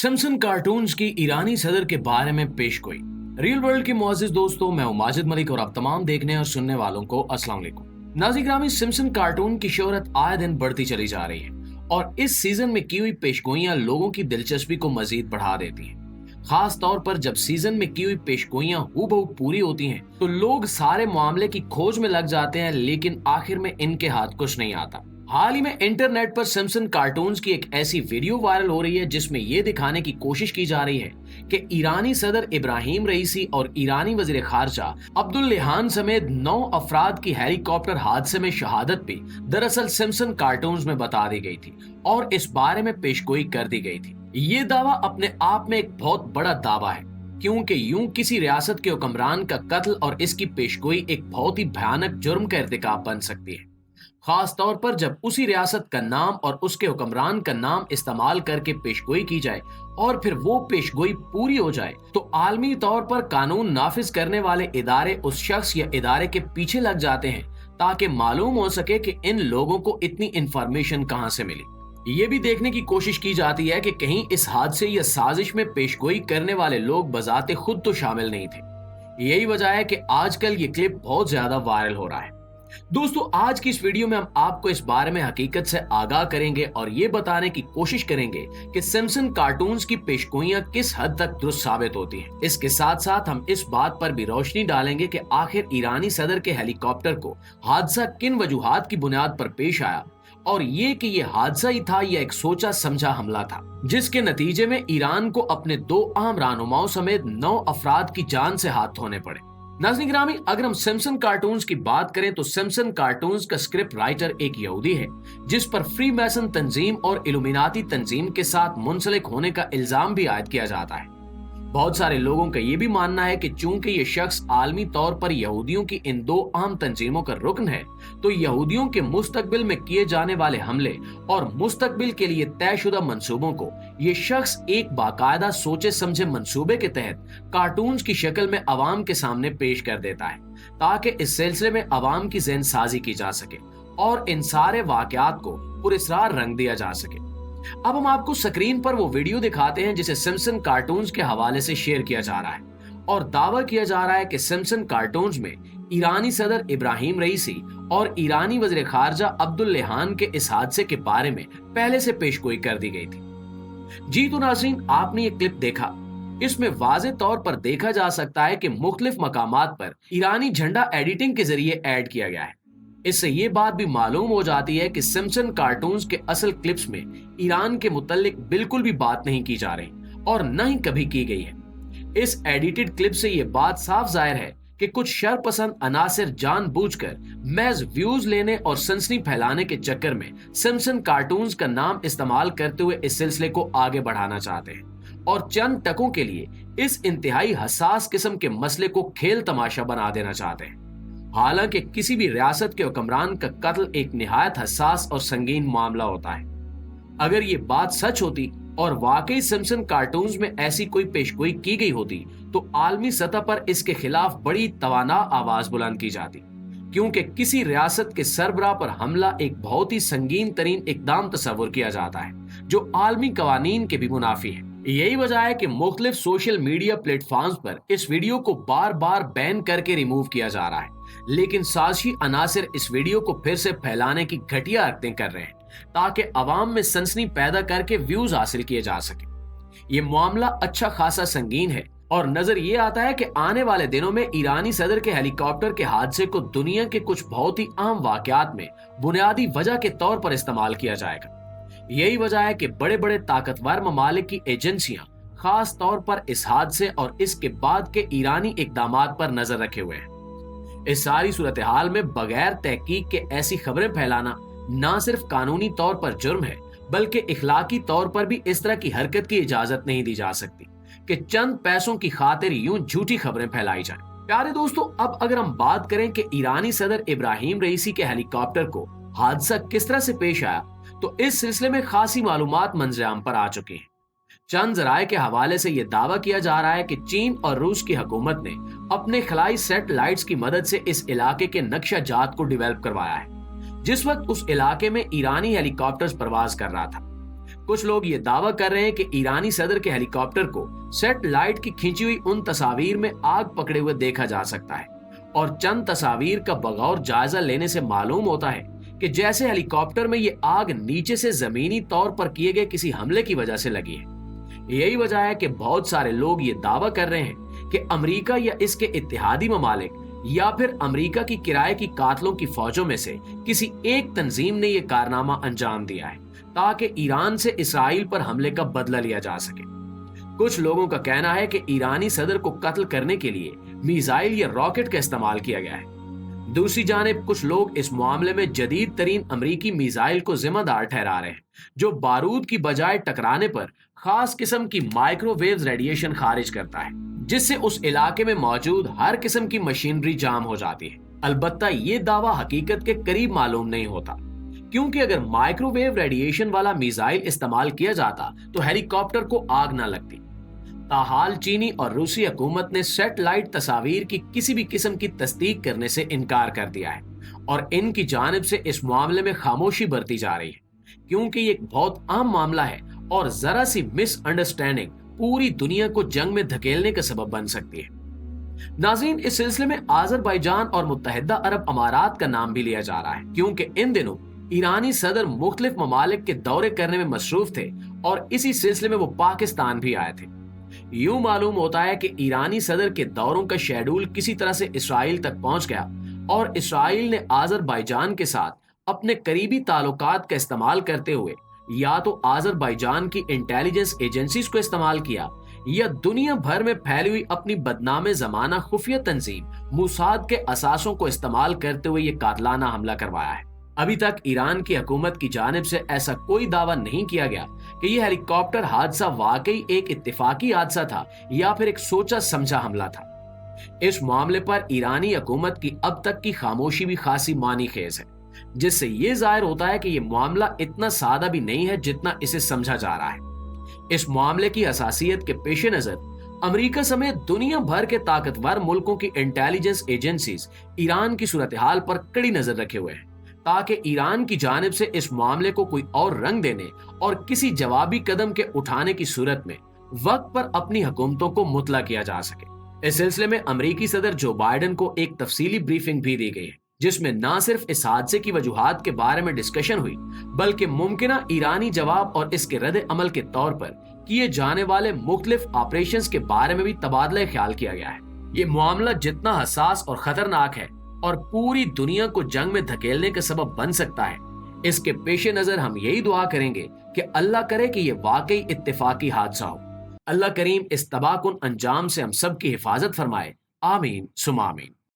Simpson cartoons की ईरानी सदर के बारे में पेशगोई। रियल वर्ल्ड के मुअज़्ज़िज़ दोस्तों, मैं हूं माजिद मलिक और आप तमाम देखने और सुनने वालों को अस्सलाम वालेकुम। नाज़रीन ग्रामी, सिम्पसन कार्टून की शोहरत आए दिन बढ़ती चली जा रही है और इस सीजन में की हुई पेशगोइयां लोगों की दिलचस्पी को मजीद बढ़ा देती हैं। खास तौर पर जब सीजन में की हुई पेशगोइयां हूबहू पूरी होती हैं तो लोग सारे मामले की खोज में लग जाते हैं, लेकिन आखिर में इनके हाथ कुछ नहीं आता। हाल ही में इंटरनेट पर सिम्पसन कार्टून्स की एक ऐसी वीडियो वायरल हो रही है जिसमें ये दिखाने की कोशिश की जा रही है कि ईरानी सदर इब्राहिम रईसी और ईरानी वजीर खारजा अब्दुल्लेहान समेत 9 अफराद की हेलीकॉप्टर हादसे में शहादत भी दरअसल सिम्पसन कार्टून्स में बता दी गई थी और इस बारे में पेशगोई कर दी गई थी। ये दावा अपने आप में एक बहुत बड़ा दावा है, क्योंकि यूं किसी रियासत के हुक्मरान का कत्ल और इसकी पेशगोई एक बहुत ही भयानक जुर्म का इर्तिकाब बन सकती है, खास तौर पर जब उसी रियासत का नाम और उसके हुक्मरान का नाम इस्तेमाल करके पेशगोई की जाए और फिर वो पेशगोई पूरी हो जाए तो आलमी तौर पर कानून नाफिज करने वाले इदारे उस शख्स या इदारे के पीछे लग जाते हैं ताकि मालूम हो सके कि इन लोगों को इतनी इंफॉर्मेशन कहां से मिली। ये भी देखने की कोशिश की जाती है कि कहीं इस हादसे या साजिश में पेशगोई करने वाले लोग बजाते खुद तो शामिल नहीं थे। यही वजह है कि आजकल ये क्लिप बहुत ज्यादा वायरल हो रहा है। दोस्तों, आज की इस वीडियो में हम आपको इस बारे में हकीकत से आगाह करेंगे और ये बताने की कोशिश करेंगे कि सिम्पसन कार्टून्स की पेशगोइयां किस हद तक दुरुस्त साबित होती हैं। इसके साथ साथ हम इस बात पर भी रोशनी डालेंगे कि आखिर ईरानी सदर के हेलीकॉप्टर को हादसा किन वजूहात की बुनियाद पर पेश आया और ये कि ये हादसा ही था या एक सोचा समझा हमला था जिसके नतीजे में ईरान को अपने 2 अहम रहनुमाओं समेत 9 अफराद की जान से हाथ धोने पड़े। नाज़रीन ग्रामी, अगर हम सिम्पसन कार्टून्स की बात करें तो सिम्पसन कार्टून्स का स्क्रिप्ट राइटर एक यहूदी है जिस पर फ्री मैसन तंजीम और इल्यूमिनाती तंजीम के साथ मुंसलिक होने का इल्जाम भी आयद किया जाता है। बहुत सारे लोगों का ये भी मानना है कि चूंकि ये शख्स आलमी तौर पर यहूदियों की इन 2 अहम तंजीमों का रुकन है तो यहूदियों के मुस्तकबिल में किए जाने वाले हमले और मुस्तकबिल के लिए तयशुदा मंसूबों को ये शख्स एक बाकायदा सोचे समझे मंसूबे के तहत कार्टून्स की शक्ल में अवाम के सामने पेश कर देता है ताकि इस सिलसिले में अवाम की ज़हन साजी की जा सके और इन सारे वाकयात को पुरस्रार रंग दिया जा सके। अब हम आपको स्क्रीन पर वो वीडियो दिखाते हैं जिसे सिम्पसन कार्टून्स के हवाले से शेयर किया जा रहा है और दावा किया जा रहा है कि सिम्पसन कार्टून्स में ईरानी सदर इब्राहिम रईसी और ईरानी वज़ीर खारजा अब्दुल्लेहान के इस हादसे के बारे में पहले से पेशगोई कर दी गई थी। जी तो नाज़रीन, आपने ये क्लिप देखा। इसमें वाज़ेह तौर पर देखा जा सकता है कि मुख्तलिफ मकामात पर ईरानी झंडा एडिटिंग के जरिए ऐड किया गया है। इससे ये बात भी मालूम हो जाती है कि सिम्पसन कार्टून्स के असल क्लिप्स में ईरान के मुतल्लिक बिल्कुल भी बात नहीं की जा रही और न ही कभी की गई है। इस एडिटेड क्लिप से ये बात साफ जाहिर है कि कुछ शरपसंद अनासिर जानबूझकर महज व्यूज लेने और सनसनी फैलाने के चक्कर में सिम्पसन कार्टून्स का नाम इस्तेमाल करते हुए इस सिलसिले को आगे बढ़ाना चाहते हैं और चंद टकों के लिए इस इंतहाई हसास किस्म के मसले को खेल तमाशा बना देना चाहते हैं। हालांकि किसी भी रियासत के हुक्मरान का कत्ल एक निहायत हसास और संगीन मामला होता है। अगर ये बात सच होती और वाकई सिम्पसन कार्टून्स में ऐसी कोई पेशगोई की गई होती तो आलमी सतह पर इसके खिलाफ बड़ी तवाना आवाज बुलंद की जाती, क्योंकि किसी रियासत के सरबराह पर हमला एक बहुत ही संगीन तरीन इकदाम तस्वुर किया जाता है जो आलमी कवानीन के भी मुनाफी है। यही वजह है कि मुख्तलिफ सोशल मीडिया प्लेटफॉर्म्स पर इस वीडियो को बार बार बैन करके रिमूव किया जा रहा है, लेकिन साजिशी अनासिर इस वीडियो को फिर से फैलाने की घटिया हरकतें कर रहे हैं ताकि अवाम में सनसनी पैदा करके व्यूज हासिल किए जा सके। ये मामला अच्छा खासा संगीन है और नजर ये आता है कि आने वाले दिनों में ईरानी सदर के हेलीकॉप्टर के हादसे को दुनिया के कुछ बहुत ही अहम वाकयात में बुनियादी वजह के तौर पर इस्तेमाल किया जाएगा। यही वजह है कि बड़े बड़े ताकतवर ममालिक की एजेंसियां खास तौर पर इस हादसे और इसके बाद के ईरानी इकदामात पर नजर रखे हुए हैं। इस सारी सूरत हाल में बगैर तहकीक के ऐसी खबरें फैलाना न सिर्फ कानूनी तौर पर जुर्म है बल्कि इखलाकी तौर पर भी इस तरह की हरकत की इजाजत नहीं दी जा सकती कि चंद पैसों की खातिर यूं झूठी खबरें फैलाई जाएं। प्यारे दोस्तों, अब अगर हम बात करें कि ईरानी सदर इब्राहिम रईसी के हेलीकॉप्टर को हादसा किस तरह से पेश आया तो इस सिलसिले में खासी मालूमात मंजराम पर आ चुकी हैं। चंद जराये के हवाले से यह दावा किया जा रहा है कि चीन और रूस की हुकूमत ने अपने खलाई सैटेलाइट्स की मदद से इस इलाके के नक्शा जात को डेवलप करवाया है जिस वक्त उस इलाके में ईरानी हेलीकॉप्टर्स परवाज कर रहा था। کچھ لوگ یہ دعویٰ کر رہے ہیں کہ ایرانی صدر کے ہیلی کاپٹر کو سیٹلائٹ کی کھینچی ہوئی ان تصاویر میں آگ پکڑے ہوئے دیکھا جا سکتا ہے، اور چند تصاویر کا بغور جائزہ لینے سے معلوم ہوتا ہے کہ جیسے ہیلی کاپٹر میں یہ آگ نیچے سے زمینی طور پر کیے گئے کسی حملے کی وجہ سے لگی ہے۔ یہی وجہ ہے کہ بہت سارے لوگ یہ دعویٰ کر رہے ہیں کہ امریکہ یا اس کے اتحادی ممالک یا پھر امریکہ کی کرائے کی قاتلوں کی فوجوں میں سے کسی ایک تنظیم نے یہ کارنامہ انجام دیا ہے تاکہ ایران سے اسرائیل پر حملے کا بدلہ لیا جا سکے۔ کچھ لوگوں کا کہنا ہے کہ ایرانی صدر کو قتل کرنے کے لیے میزائل یا راکٹ کا استعمال کیا گیا ہے۔ دوسری جانب کچھ لوگ اس معاملے میں جدید ترین امریکی میزائل کو ذمہ دار ٹھہرا رہے ہیں، جو بارود کی بجائے ٹکرانے پر خاص قسم کی مائکرو ویوز ریڈیشن خارج کرتا ہے، جس سے اس علاقے میں موجود ہر قسم کی مشینری جام ہو جاتی ہے۔ البتہ یہ دعویٰ حقیقت کے قریب معلوم نہیں ہوتا، کیونکہ اگر مائکرو ویو ریڈیشن والا میزائل استعمال کیا جاتا تو ہیلی کاپٹر کو آگ نہ لگتی۔ تاحال چینی اور روسی حکومت نے سیٹلائٹ تصاویر کی کسی بھی قسم کی تصدیق کرنے سے انکار کر دیا ہے، اور ان کی جانب سے اس معاملے میں خاموشی برتی جا رہی ہے، کیونکہ یہ ایک بہت اہم معاملہ ہے اور ذرا سی مس انڈرسٹینڈنگ پوری دنیا کو جنگ میں دھکیلنے کا سبب بن سکتی ہے۔ ناظرین، اس سلسلے میں آذربائیجان اور متحدہ عرب امارات کا نام بھی لیا جا رہا ہے، کیونکہ ان دنوں ایرانی صدر مختلف ممالک کے دورے کرنے میں مصروف تھے اور اسی سلسلے میں وہ پاکستان بھی آئے تھے۔ یوں معلوم ہوتا ہے کہ ایرانی صدر کے دوروں کا شیڈول کسی طرح سے اسرائیل تک پہنچ گیا، اور اسرائیل نے آذربائیجان کے ساتھ اپنے قریبی تعلقات کا استعمال کرتے ہوئے یا تو آذربائیجان کی انٹیلیجنس ایجنسیز کو استعمال کیا یا دنیا بھر میں پھیلی ہوئی اپنی بدنام زمانہ خفیہ تنظیم موساد کے اثاثوں کو استعمال کرتے ہوئے یہ قاتلانہ حملہ کروایا ہے۔ ابھی تک ایران کی حکومت کی جانب سے ایسا کوئی دعویٰ نہیں کیا گیا کہ یہ ہیلی کاپٹر حادثہ واقعی ایک اتفاقی حادثہ تھا یا پھر ایک سوچا سمجھا حملہ تھا۔ اس معاملے پر ایرانی حکومت کی اب تک کی خاموشی بھی خاصی معنی خیز ہے، جس سے یہ ظاہر ہوتا ہے کہ یہ معاملہ اتنا سادہ بھی نہیں ہے جتنا اسے سمجھا جا رہا ہے۔ اس معاملے کی حساسیت کے پیش نظر امریکہ سمیت دنیا بھر کے طاقتور ملکوں کی انٹیلیجنس ایجنسیز ایران کی صورتحال پر کڑی نظر رکھے ہوئے ہیں، تاکہ ایران کی جانب سے اس معاملے کو کوئی اور رنگ دینے اور کسی جوابی قدم کے اٹھانے کی صورت میں وقت پر اپنی حکومتوں کو مطلع کیا جا سکے۔ اس سلسلے میں امریکی صدر جو بائیڈن کو ایک تفصیلی بریفنگ بھی دی گئی ہے، جس میں نہ صرف اس حادثے کی وجوہات کے بارے میں ڈسکشن ہوئی، بلکہ ممکنہ ایرانی جواب اور اس کے رد عمل کے طور پر کیے جانے والے مختلف آپریشنز کے بارے میں بھی تبادلہ خیال کیا گیا ہے۔ یہ معاملہ جتنا حساس اور خطرناک ہے اور پوری دنیا کو جنگ میں دھکیلنے کا سبب بن سکتا ہے، اس کے پیش نظر ہم یہی دعا کریں گے کہ اللہ کرے کہ یہ واقعی اتفاقی حادثہ ہو۔ اللہ کریم اس تباہ کن انجام سے ہم سب کی حفاظت فرمائے، آمین ثم آمین۔